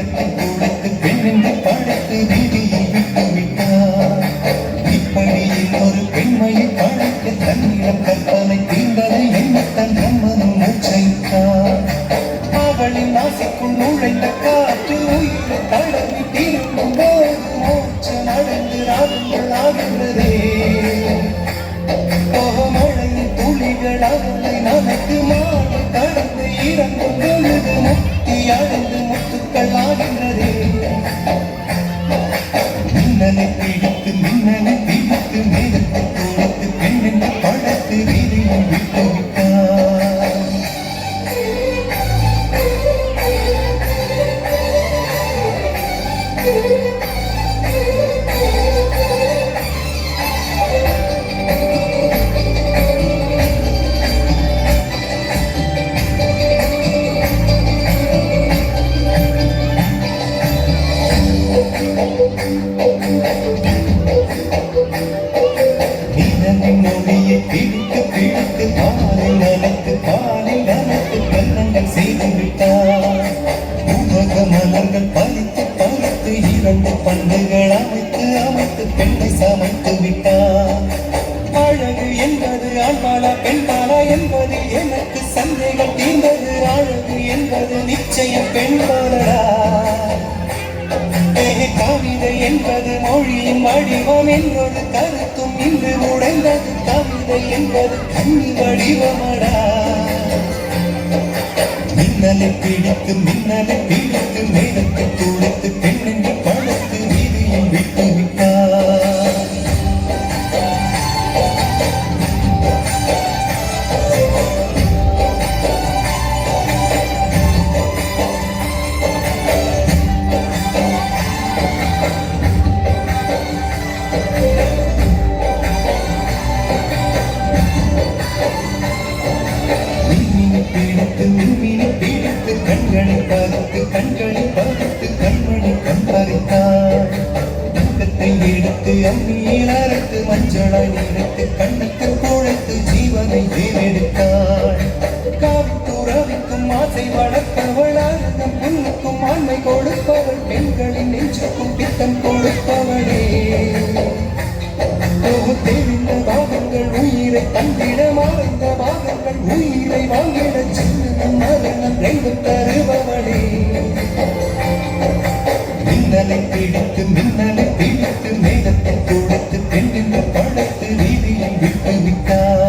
மேகத்தை துடைத்து பெண்ணென்று படைத்து வீதியை விட்டு விட்டார். இப்படி இன்னொரு பெண்மையை படைக்க தன்னிடம் கற்பனை தீர்ந்ததை எண்ணத்தான் பிரம்மனும் மூச்சைத்தார். அவளின் ஆசைக்குள் நுழைந்த காற்று உயிரை தடவி தீர்க்கும் போது மோட்சம் அடைந்து ராகங்கள் ஆகின்றதே. மழையின் துளிகள் அவளை நனைத்து மாடு கடந்து இறங்கும் பொழுது முக்தி அடைந்து முத்துக்கள் ஆகின்றதே. மின்னலை பிடித்து மின்னலை பிடித்து மேகத்தை துடைத்து பெண்ணென்று படைத்து வீதியை விட்டு விட்டார். மொழியை பிடித்து பிடித்து பாலில் நனைத்து பாலில் நனைத்து கன்னங்கள் செய்து விட்டார். உலக மலர்கள் பறித்து பறித்து இரண்டு பண்டுகள் அமைத்து அமைத்து பெண்ணை சமைத்து விட்டார். அழகு என்பது ஆண்பாலா பெண்பாலா என்பது எனக்கு சந்தேகம் தீர்ந்தது. அழகு என்பது நிச்சயம் பெண்பாலடா. கவிதை என்பது மொழியின் வடிவம் என்றொரு கருத்தும் இன்று உடைந்தது. கவிதை என்பது கண்ணி வடிவமடா. மின்னலை பிடித்து மின்னலை பிடித்து மேகத்தை துடைத்து பெண்ணென்று படைத்து வீதியை விட்டு விட்டார். கண்களை பார்த்து கண்களை பார்த்து கண்மணி கண்பறித்தார். முகத்தை எடுத்து அம்மியில் அரைத்து மஞ்சளாய் நினைத்து கண்ணுக்கு குழைத்து ஜீவனை தேவெடுத்தாள். காவித்துறவிக்கும் ஆசை வளர்ப்பவள் அருகம் புண்ணுக்கும் ஆண்மை கொடுப்பவள் பெண்களின் நெஞ்சுக்கும் பித்தம் கொடுப்பவளே. தெரிந்த பாகங்கள் உயிரை தந்திட மறைந்த பாகங்கள் உயிரை வாங்கிட சின்னம் மரணம் ரெண்டும் தருபவளே. மின்னலை பிடித்து மின்னலை பிடித்து மேகத்தை துடைத்து பெண்ணென்று படைத்து வீதியை விட்டு விட்டார்.